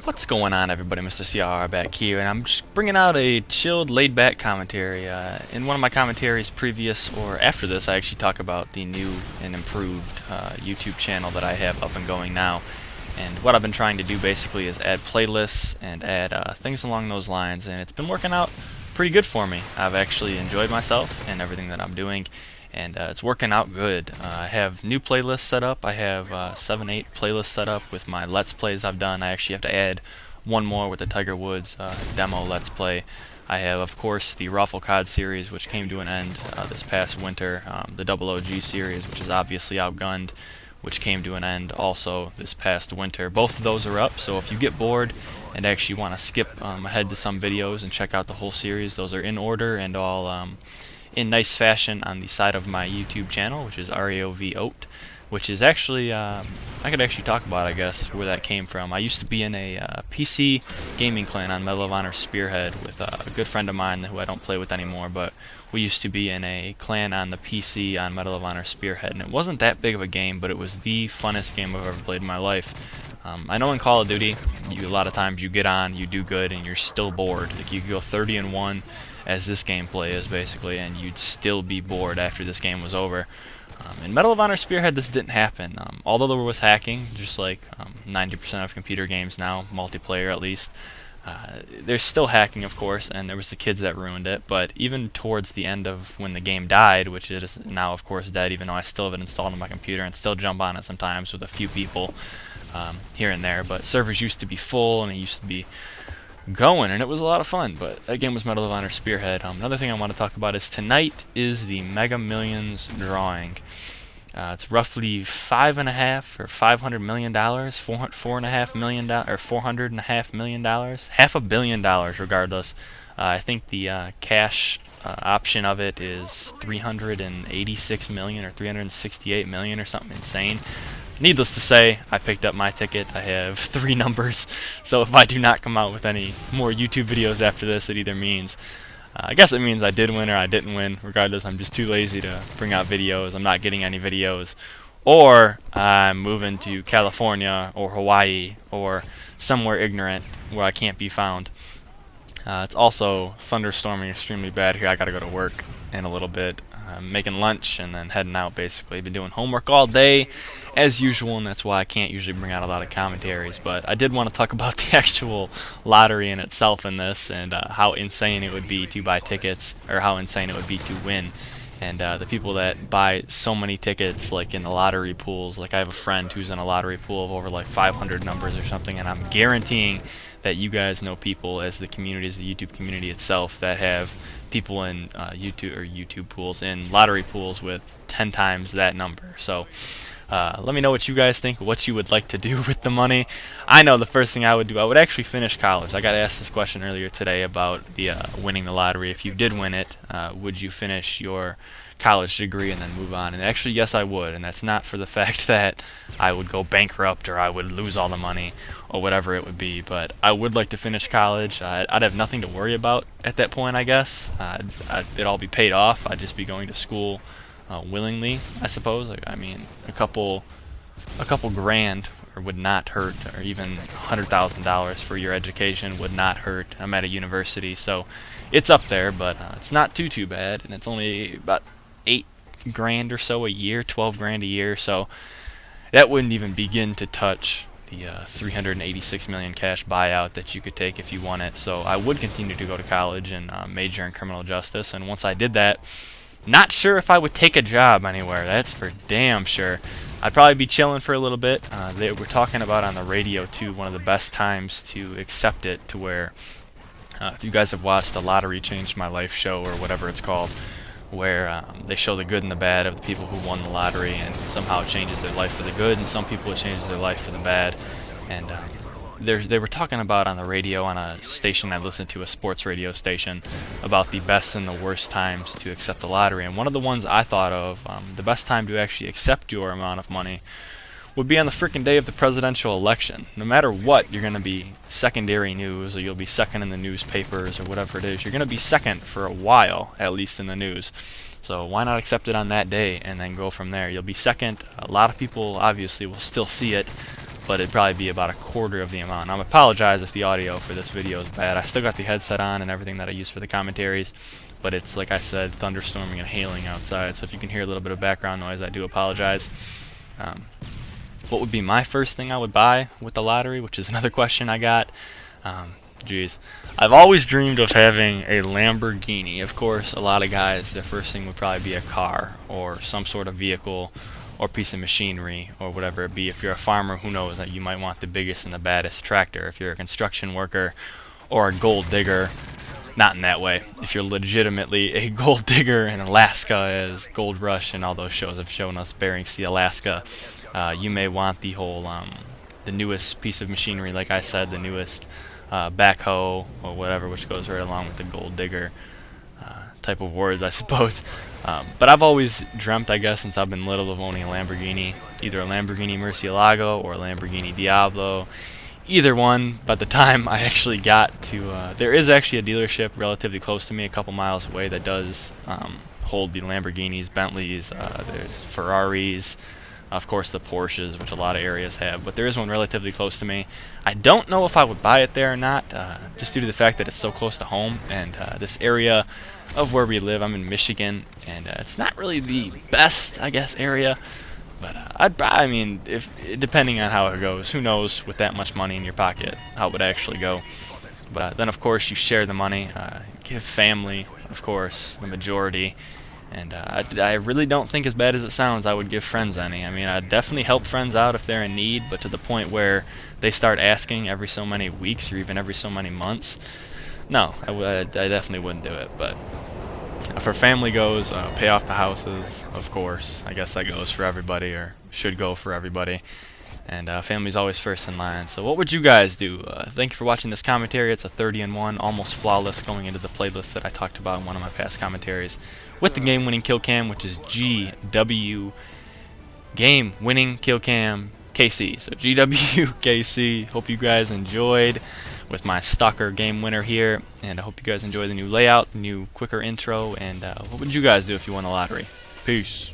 What's going on, everybody? Mr. CRR back here, and I'm just bringing out a chilled, laid-back commentary. In one of my commentaries previous or after this, I actually talk about the new and improved YouTube channel that I have up and going now. And what I've been trying to do basically is add playlists and add things along those lines, and it's been working out pretty good for me. I've actually enjoyed myself and everything that I'm doing, and it's working out good. I have new playlists set up. I have 7, 8 playlists set up with my Let's Plays I've done. I actually have to add one more with the Tiger Woods demo Let's Play. I have, of course, the RAoVOat series, which came to an end this past winter. The OG series, which is obviously outgunned, which came to an end also this past winter. Both of those are up, so if you get bored and actually want to skip ahead to some videos and check out the whole series, those are in order and all in nice fashion on the side of my YouTube channel, which is RAoVOat, which is actually, I could actually talk about, I guess, where that came from. I used to be in a PC gaming clan on Medal of Honor Spearhead with a good friend of mine who I don't play with anymore, but we used to be in a clan on the PC on Medal of Honor Spearhead, and it wasn't that big of a game, but it was the funnest game I've ever played in my life. I know in Call of Duty, a lot of times you get on, you do good, and you're still bored. Like, you could go 30-1, as this gameplay is basically, and you'd still be bored after this game was over. In Medal of Honor Spearhead, this didn't happen. Although there was hacking, just like 90% of computer games now, multiplayer at least, there's still hacking, of course, and there was the kids that ruined it. But even towards the end of when the game died, which it is now, of course, dead, even though I still have it installed on my computer and still jump on it sometimes with a few people here and there. But servers used to be full, and it used to be going, and it was a lot of fun. But that game was Medal of Honor Spearhead. Another thing I want to talk about is tonight is the Mega Millions drawing. It's roughly $5.5 or $500 million, $4.5 million, or $400.5 million, $500 million, regardless. I think the cash option of it is $386 million or $368 million or something insane. Needless to say, I picked up my ticket. I have 3 numbers, so if I do not come out with any more YouTube videos after this, it either means, I guess it means I did win or I didn't win. Regardless, I'm just too lazy to bring out videos. I'm not getting any videos. Or I'm moving to California or Hawaii or somewhere ignorant where I can't be found. It's also thunderstorming extremely bad here. I gotta go to work in a little bit. I'm making lunch and then heading out, basically. Been doing homework all day as usual, and that's why I can't usually bring out a lot of commentaries. But I did want to talk about the actual lottery in itself in this, and how insane it would be to buy tickets, or how insane it would be to win. And the people that buy so many tickets, like in the lottery pools, like I have a friend who's in a lottery pool of over like 500 numbers or something, and I'm guaranteeing that you guys know people, as the community, as the YouTube community itself, that have people in YouTube pools, in lottery pools with 10 times that number. So let me know what you guys think, what you would like to do with the money. I know the first thing I would do, I would actually finish college. I got asked this question earlier today about the winning the lottery. If you did win it, would you finish your college degree and then move on? And actually, yes, I would. And that's not for the fact that I would go bankrupt or I would lose all the money or whatever it would be, but I would like to finish college. I'd have nothing to worry about at that point, I guess. It'd all be paid off. I'd just be going to school willingly, I suppose. Like, I mean, a couple grand would not hurt, or even $100,000 for your education would not hurt. I'm at a university, so it's up there, but it's not too bad, and it's only about 8 grand or so a year, 12 grand a year, so that wouldn't even begin to touch the $386 million cash buyout that you could take if you won it. So I would continue to go to college and major in criminal justice, and once I did that, not sure if I would take a job anywhere. That's for damn sure. I'd probably be chilling for a little bit. They were talking about on the radio too, one of the best times to accept it, to where if you guys have watched the Lottery Changed My Life show, or whatever it's called, where they show the good and the bad of the people who won the lottery, and somehow it changes their life for the good, and some people it changes their life for the bad. And they were talking about on the radio, on a station I listened to, a sports radio station, about the best and the worst times to accept the lottery. And one of the ones I thought of, the best time to actually accept your amount of money, would be on the frickin' day of the presidential election. No matter what, you're going to be secondary news, or you'll be second in the newspapers, or whatever it is. You're going to be second for a while, at least in the news. So why not accept it on that day and then go from there? You'll be second. A lot of people obviously will still see it, but it'd probably be about a quarter of the amount. I apologize if the audio for this video is bad. I still got the headset on and everything that I use for the commentaries, but it's, like I said, thunderstorming and hailing outside, so if you can hear a little bit of background noise, I do apologize. What would be my first thing I would buy with the lottery, which is another question I got. Geez, I've always dreamed of having a Lamborghini. Of course, a lot of guys, their first thing would probably be a car or some sort of vehicle or piece of machinery or whatever it be. If you're a farmer, who knows, that you might want the biggest and the baddest tractor. If you're a construction worker or a gold digger, not in that way. If you're legitimately a gold digger in Alaska, as Gold Rush and all those shows have shown us, Bering Sea, Alaska, you may want the whole, the newest piece of machinery, like I said, the newest backhoe or whatever, which goes right along with the gold digger type of words, I suppose. But I've always dreamt, I guess, since I've been little, of owning a Lamborghini, either a Lamborghini Murcielago or a Lamborghini Diablo, either one. By the time I actually got to, there is actually a dealership relatively close to me, a couple miles away, that does hold the Lamborghinis, Bentleys, there's Ferraris, of course the Porsches, which a lot of areas have, but there is one relatively close to me. I don't know if I would buy it there or not, just due to the fact that it's so close to home, and this area of where we live, I'm in Michigan, and it's not really the best, I guess, area, but I mean, if depending on how it goes, who knows, with that much money in your pocket, how it would actually go. But then, of course, you share the money, give family, of course, the majority. And I really don't think, as bad as it sounds, I would give friends any. I mean, I'd definitely help friends out if they're in need, but to the point where they start asking every so many weeks or even every so many months, no, I definitely wouldn't do it. But for family goes, pay off the houses, of course. I guess that goes for everybody, or should go for everybody. And family's always first in line. So what would you guys do? Thank you for watching this commentary. It's a 30-1, almost flawless, going into the playlist that I talked about in one of my past commentaries with the game-winning kill cam, which is GW game-winning kill cam KC. So GWKC. Hope you guys enjoyed with my stalker game winner here, and I hope you guys enjoy the new layout, the new quicker intro. And what would you guys do if you won the lottery? Peace.